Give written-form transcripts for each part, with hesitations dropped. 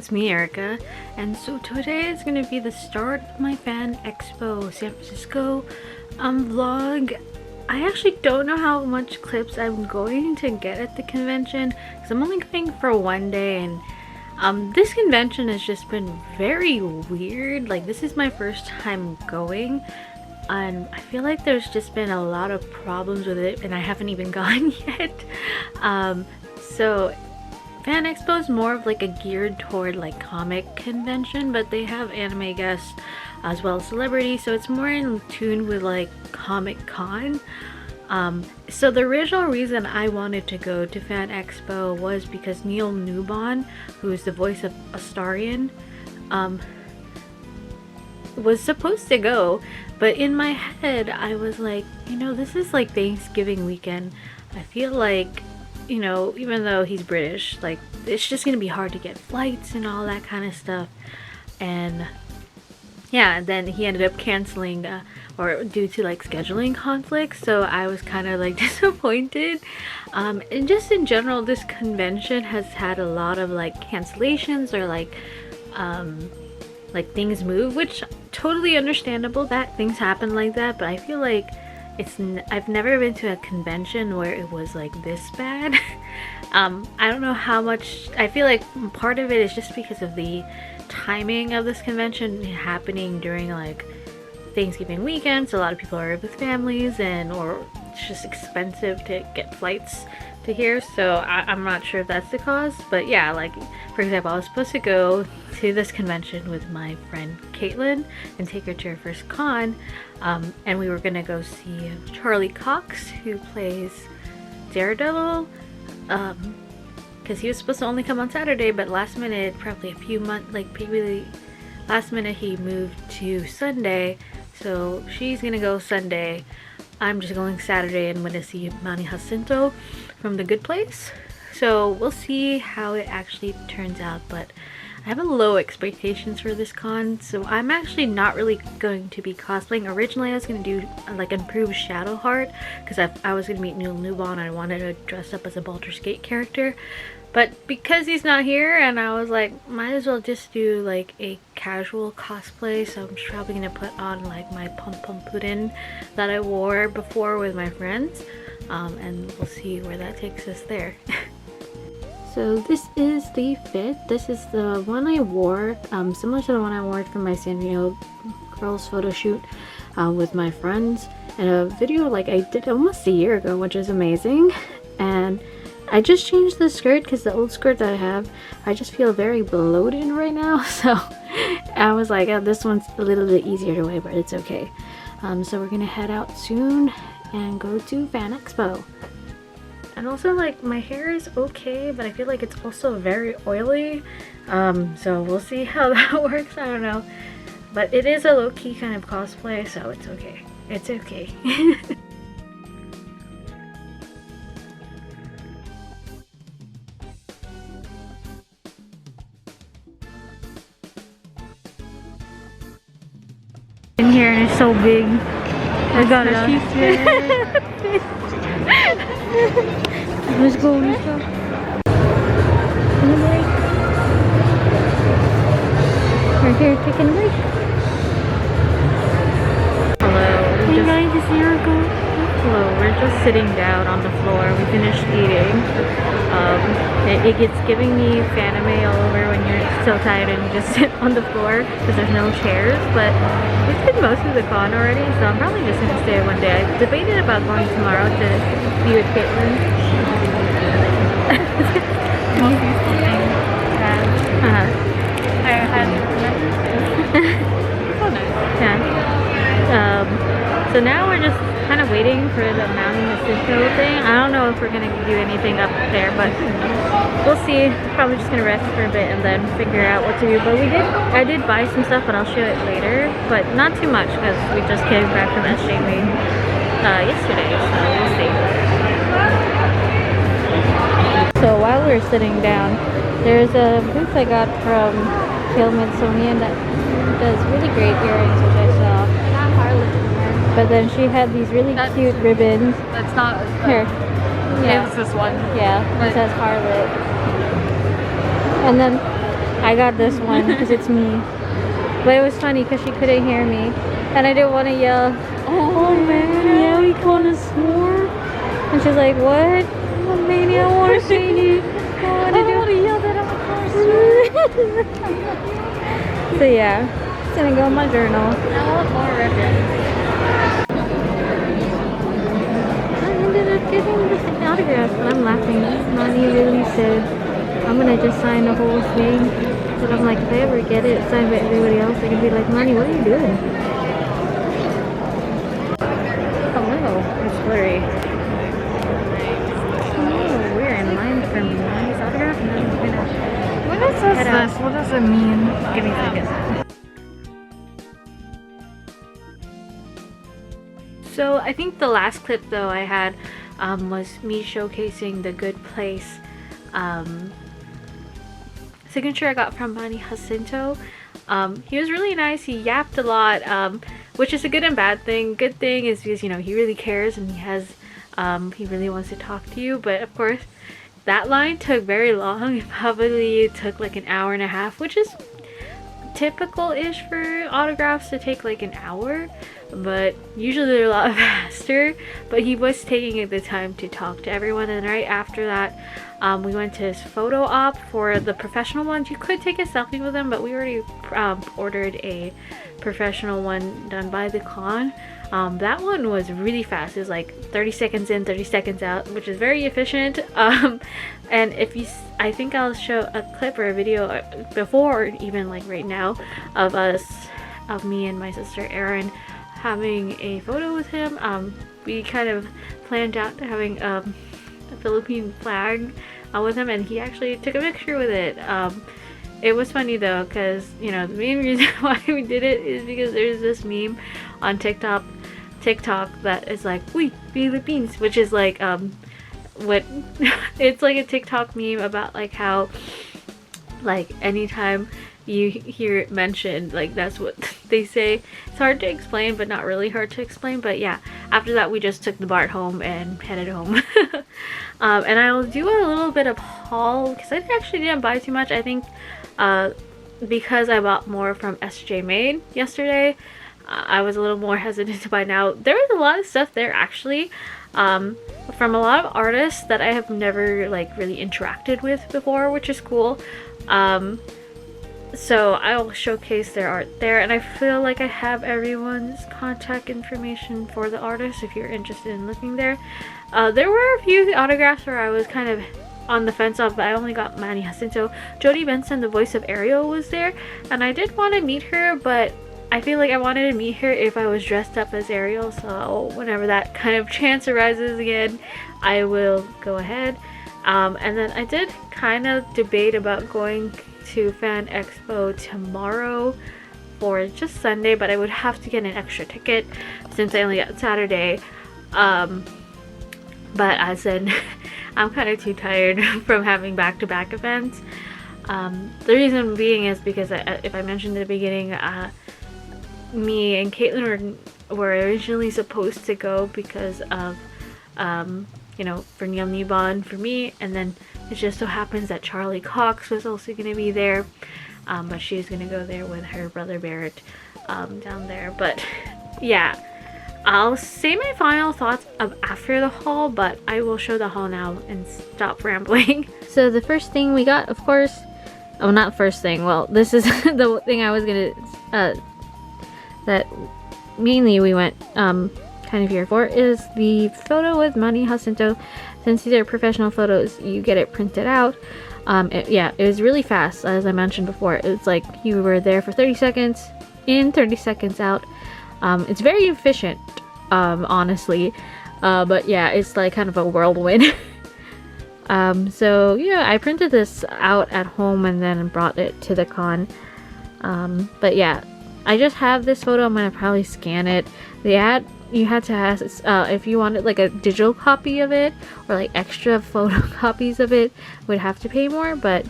it's me, Erica, and so today is going to be the start of my Fan Expo San Francisco vlog. I actually don't know how much clips I'm going to get at the convention because I'm only going for one day, and this convention has just been very weird. Like, this is my first time going, and I feel like there's just been a lot of problems with it, and I haven't even gone yet. So Fan Expo is more of like a geared toward like comic convention, but they have anime guests as well as celebrities, so it's more in tune with like Comic Con. So the original reason I wanted to go to Fan Expo was because Neil Newbon, who is the voice of Astarion, was supposed to go, but in my head I was like, you know, this is like Thanksgiving weekend. I feel like, you know, even though he's British, like, it's just gonna be hard to get flights and all that kind of stuff. And yeah, then he ended up canceling or due to like scheduling conflicts, so I was kind of like disappointed. And just in general, this convention has had a lot of like cancellations or like things move, which totally understandable that things happen like that, but I feel like I've never been to a convention where it was like this bad. I don't know how much. I feel like part of it is just because of the timing of this convention happening during like Thanksgiving weekend, so a lot of people are with families, or it's just expensive to get flights to here, so I'm not sure if that's the cause. But yeah, like for example, I was supposed to go to this convention with my friend Caitlin and take her to her first con, and we were gonna go see Charlie Cox, who plays Daredevil, because he was supposed to only come on Saturday, but last minute, probably a few months, like really last minute, he moved to Sunday, so she's gonna go Sunday. I'm just going Saturday and I'm gonna see Manny from The Good Place. So we'll see how it actually turns out, but I have a low expectations for this con, so I'm actually not really going to be cosplaying. Originally I was going to do like improved Shadowheart because I was going to meet Neil Newbon and I wanted to dress up as a Baldur's Gate character, but because he's not here, and I was like, might as well just do like a casual cosplay, so I'm probably going to put on like my Pum Pum Puddin that I wore before with my friends, and we'll see where that takes us there. So this is the fit. This is the one I wore, similar to the one I wore for my San Diego girls photo shoot with my friends, and a video like I did almost a year ago, which is amazing. And I just changed the skirt because the old skirt that I have, I just feel very bloated right now, so I was like, oh, this one's a little bit easier to wear, but it's okay. So we're gonna head out soon and go to Fan Expo. And also, like, my hair is okay, but I feel like it's also very oily, so we'll see how that works. I don't know, but it is a low-key kind of cosplay, so it's okay. It's okay. In here, and it's so big. I got it. Let's go, let's go. We're here taking a break. Hello. Hey guys, it's Erica. Hello, we're just sitting down on the floor. We finished eating. It gets giving me fanime all over when you're so tired and you just sit on the floor because there's no chairs, but we did most of the con already, so I'm probably just going to stay one day. I debated about going tomorrow to be with Caitlin. So now we're just kind of waiting for the Mount Jacinto thing. I don't know if we're gonna do anything up there, but we'll see. Probably just gonna rest for a bit and then figure out what to do. But I did buy some stuff, and I'll show it later, but not too much because we just came back from SJW yesterday, so we'll see. So while we're sitting down, there's a booth I got from Klimtsonian that does really great earrings, which I saw. But then she had these really cute ribbons. That's not here. Yeah, it's this one. Yeah, it says Harlot. And then I got this one because it's me. But it was funny because she couldn't hear me. And I didn't want to yell, oh man, yeah, we kind of swore. And she's like, what? Oh, Manny, I want to see you. I want to yell that out first. So yeah, it's gonna go in my journal. I want more ribbons. I ended up getting this autograph, but I'm laughing. Manny really said, I'm gonna just sign the whole thing. But I'm like, if I ever get it signed by everybody else, they're gonna be like, Manny, what are you doing? Hello, it's blurry. Oh, we're in line for Manny's autograph. And then we're gonna What is this? What does it mean? give me a second. So I think the last clip though I had was me showcasing the Good Place signature I got from Manny Jacinto. He was really nice. He yapped a lot, which is a good and bad thing. Good thing is because, you know, he really cares and he really wants to talk to you. But of course, that line took very long. It probably took like an hour and a half, which is typical-ish for autographs to take like an hour, but usually they're a lot faster. But he was taking the time to talk to everyone, and right after that we went to his photo op. For the professional ones, you could take a selfie with him, but we already ordered a professional one done by the con. That one was really fast. It was like 30 seconds in, 30 seconds out, which is very efficient. And if you, I think I'll show a clip or a video before, even like right now, of me and my sister Erin having a photo with him. We kind of planned out having a Philippine flag with him, and he actually took a picture with it. It was funny though, because, you know, the main reason why we did it is because there's this meme on TikTok that is like, "Uy, Philippines," which is like what it's like a TikTok meme about like how, like, anytime you hear it mentioned, like, that's what they say. It's hard to explain, but not really hard to explain. But yeah, after that we just took the BART home and headed home. And I'll do a little bit of haul because I actually didn't buy too much. I think because I bought more from SJ Made yesterday, I was a little more hesitant to buy now. There was a lot of stuff there actually, from a lot of artists that I have never like really interacted with before, which is cool. So I'll showcase their art there, and I feel like I have everyone's contact information for the artists if you're interested in looking there. There were a few autographs where I was kind of on the fence of, but I only got Manny Jacinto. Jodie Benson, the voice of Ariel, was there, and I did want to meet her, but I feel like I wanted to meet her if I was dressed up as Ariel, so whenever that kind of chance arises again, I will go ahead. And then I did kind of debate about going to Fan Expo tomorrow or just Sunday, but I would have to get an extra ticket since I only got Saturday. But I said I'm kind of too tired from having back-to-back events. The reason being is because if I mentioned in the beginning, me and Caitlin were originally supposed to go because of you know, for Neil Nibon for me, and then it just so happens that Charlie Cox was also going to be there, but she's going to go there with her brother Barrett down there. But yeah, I'll say my final thoughts of after the haul, but I will show the haul now and stop rambling. So the first thing we got, of course, oh, not first thing, well, this is the thing I was gonna that mainly we went kind of here for, is the photo with Manny Jacinto. Since these are professional photos, you get it printed out. Yeah, it was really fast, as I mentioned before. It's like you were there for 30 seconds in, 30 seconds out. It's very efficient, honestly, but yeah, it's like kind of a whirlwind. So yeah, I printed this out at home and then brought it to the con. But yeah, I just have this photo. I'm gonna probably scan it. You had to have, if you wanted like a digital copy of it or like extra photo copies of it, would have to pay more, but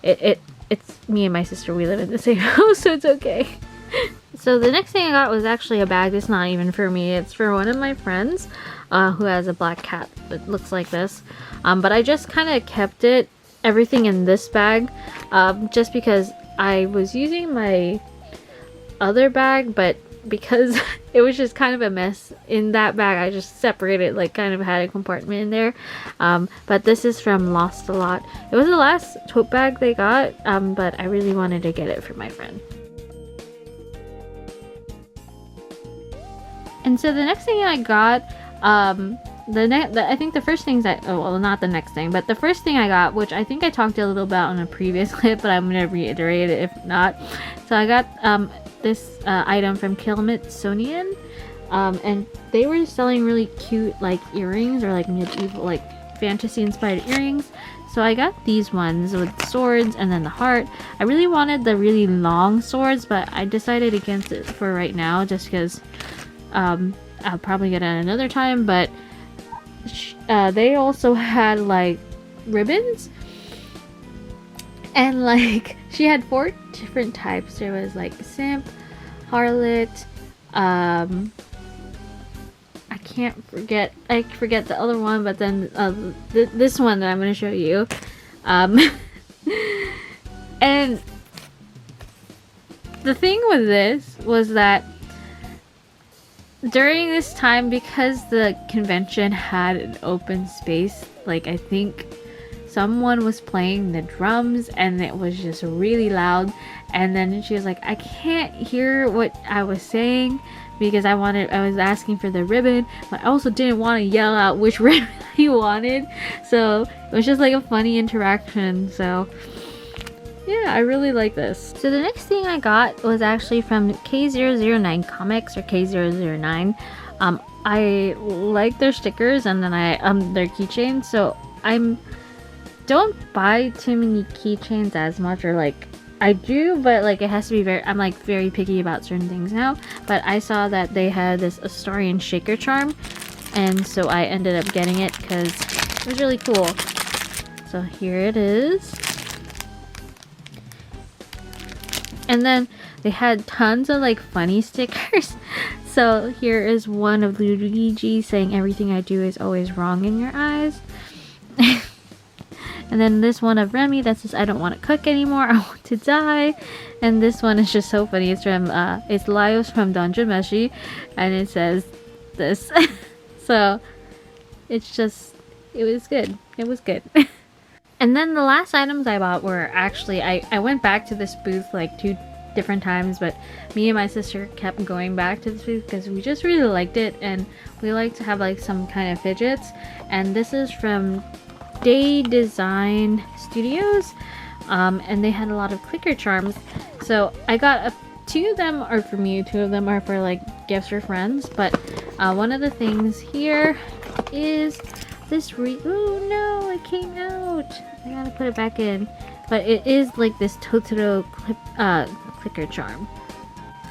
it's me and my sister, we live in the same house, so it's okay. So the next thing I got was actually a bag. It's not even for me, it's for one of my friends who has a black cat that looks like this, but I just kind of kept it everything in this bag, just because I was using my other bag, but because it was just kind of a mess in that bag, I just separated, like kind of had a compartment in there. But this is from Lostalot. It was the last tote bag they got, but I really wanted to get it for my friend. And so the next thing I got, I think the first things well, not the next thing, but the first thing I got, which I think I talked a little about in a previous clip, but I'm gonna reiterate it if not. So I got this item from Klimtsonian, and they were selling really cute like earrings, or like medieval, like fantasy inspired earrings. So I got these ones with swords and then the heart. I really wanted the really long swords, but I decided against it for right now, just because I'll probably get it another time. But they also had like ribbons, and like she had 4 different types. There was like simp, harlot, I forget the other one, but then this one that I'm going to show you, and the thing with this was that during this time, because the convention had an open space, like I think someone was playing the drums and it was just really loud, and then she was like, I can't hear what I was saying because I was asking for the ribbon, but I also didn't want to yell out which ribbon I wanted. So it was just like a funny interaction. So yeah, I really like this. So the next thing I got was actually from K009 Comics, or K009. I like their stickers, and then their keychains. So don't buy too many keychains as much, or like I do, but like it has to be I'm like very picky about certain things now. But I saw that they had this Astarion shaker charm, and so I ended up getting it because it was really cool. So here it is. And then they had tons of like funny stickers. So here is one of Luigi saying, everything I do is always wrong in your eyes. And then this one of Remy that says, I don't want to cook anymore, I want to die. And this one is just so funny. It's from it's Laios from Dungeon Meshi, and it says this. So it's just, it was good. It was good. And then the last items I bought were actually, I went back to this booth like 2 different times, but me and my sister kept going back to this booth because we just really liked it, and we like to have like some kind of fidgets. And this is from Daesign Studios, and they had a lot of clicker charms. So I got 2 of them are for me, 2 of them are for like gifts for friends. But one of the things here is this oh no, it came out. I gotta put it back in. But it is like this Tote clicker charm.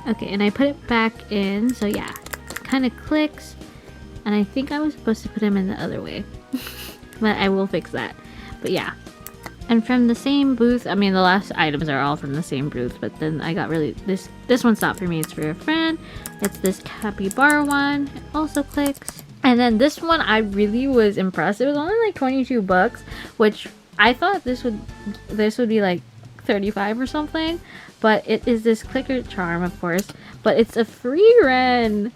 Okay, and I put it back in, so yeah, it kind of clicks. And I think I was supposed to put him in the other way. But I will fix that. But yeah. And from the same booth, I mean the last items are all from the same booth, but then I got really, this one's not for me, it's for a friend. It's this capybara one. It also clicks. And then this one I really was impressed. It was only like 22 bucks, which I thought this would be like 35 or something. But it is this clicker charm, of course. But it's a free Ren.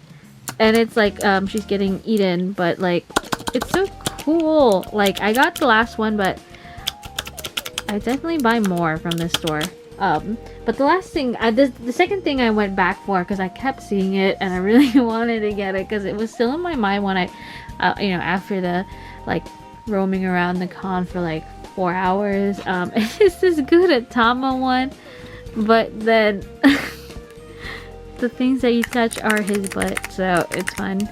And it's like she's getting eaten, but like it's so cool. Like I got the last one, but I definitely buy more from this store. But the last thing, the second thing I went back for because I kept seeing it and I really wanted to get it because it was still in my mind when I, after the like roaming around the con for like 4 hours. It's this Gudetama one, but then the things that you touch are his butt, so it's fun.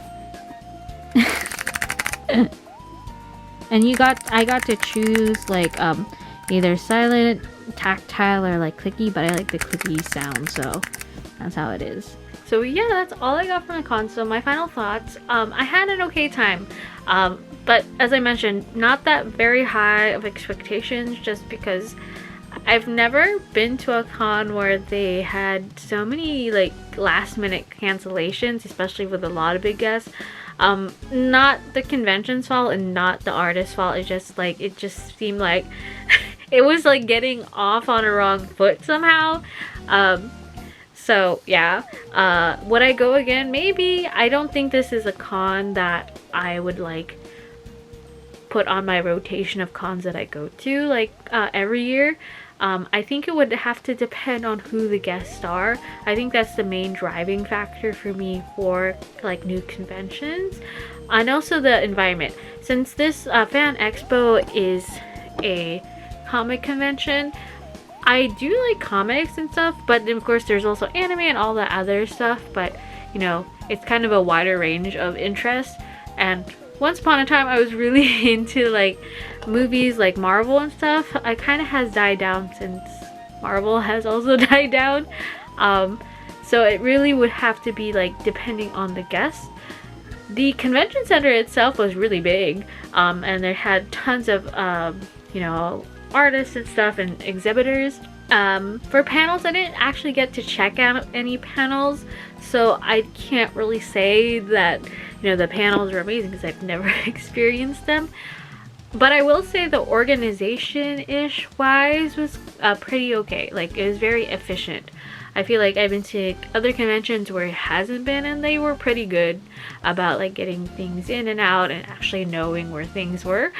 And I got to choose like either silent, tactile, or like clicky, but I like the clicky sound, so that's how it is. So yeah, that's all I got from the con. So my final thoughts, I had an okay time, but as I mentioned, not that very high of expectations, just because I've never been to a con where they had so many like last minute cancellations, especially with a lot of big guests. Not the convention's fault and not the artist's fault. It just seemed like it was like getting off on a wrong foot somehow. So yeah, would I go again? Maybe. I don't think this is a con that I would like put on my rotation of cons that I go to like every year. I think it would have to depend on who the guests are. I think that's the main driving factor for me for like new conventions, and also the environment. Since this Fan Expo is a comic convention, I do like comics and stuff, but of course there's also anime and all that other stuff, but you know, it's kind of a wider range of interest. And once upon a time I was really into like movies like Marvel and stuff. I kind of has died down since Marvel has also died down. So it really would have to be like depending on the guest. The convention center itself was really big, and they had tons of you know, artists and stuff and exhibitors. For panels, I didn't actually get to check out any panels, so I can't really say that, you know, the panels are amazing because I've never experienced them. But I will say the organization-ish wise was pretty okay. Like, it was very efficient. I feel like I've been to other conventions where it hasn't been, and they were pretty good about like getting things in and out and actually knowing where things were.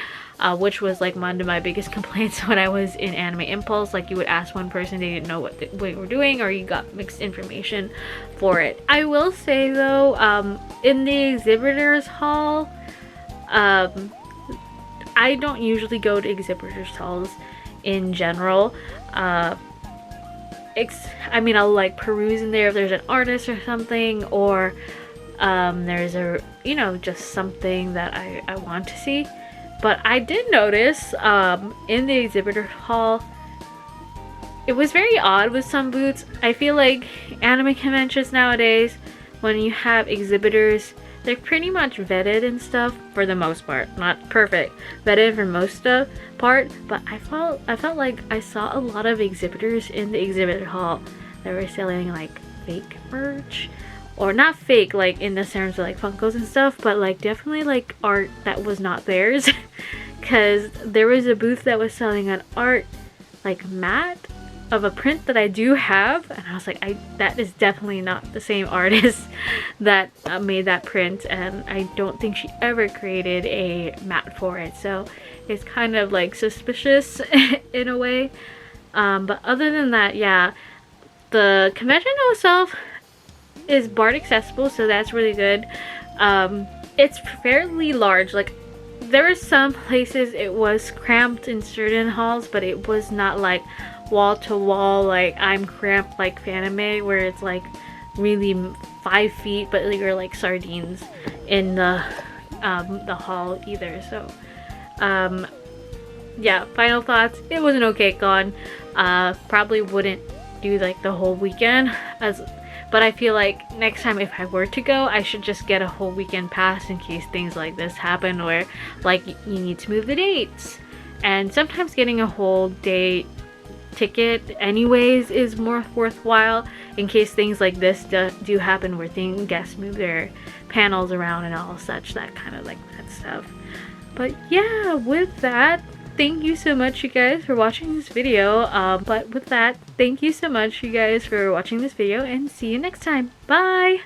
Which was like one of my biggest complaints when I was in Anime Impulse. Like, you would ask one person, they didn't know what they were doing, or you got mixed information for it. I will say though, in the exhibitors hall, I don't usually go to exhibitors halls in general. I mean, I'll like peruse in there if there's an artist or something, or there's a, you know, just something that I want to see. But I did notice in the exhibitor hall, it was very odd with some booths. I feel like anime conventions nowadays, when you have exhibitors, they're pretty much vetted and stuff for the most part. Not perfect, vetted for most part. But I felt like I saw a lot of exhibitors in the exhibitor hall that were selling like fake merch. Or not fake like in the terms of like Funkos and stuff, but like definitely like art that was not theirs. Because there was a booth that was selling an art like mat of a print that I do have, and I was like, that is definitely not the same artist that made that print, and I don't think she ever created a mat for it. So it's kind of like suspicious in a way. But other than that, yeah, the convention itself is BART accessible, so that's really good. It's fairly large. Like, there were some places it was cramped in certain halls, but it was not like wall to wall, like I'm cramped like Fanime, where it's like really 5 feet, but you're like sardines in the hall either. So yeah, final thoughts, it was an okay con. Probably wouldn't do like the whole weekend, but I feel like next time if I were to go, I should just get a whole weekend pass in case things like this happen, where like you need to move the dates. And sometimes getting a whole day ticket anyways is more worthwhile in case things like this do happen, where guests move their panels around and all such, that kind of like that stuff. But yeah, with that, thank you so much you guys for watching this video. But with that, thank you so much you guys for watching this video, and see you next time. Bye!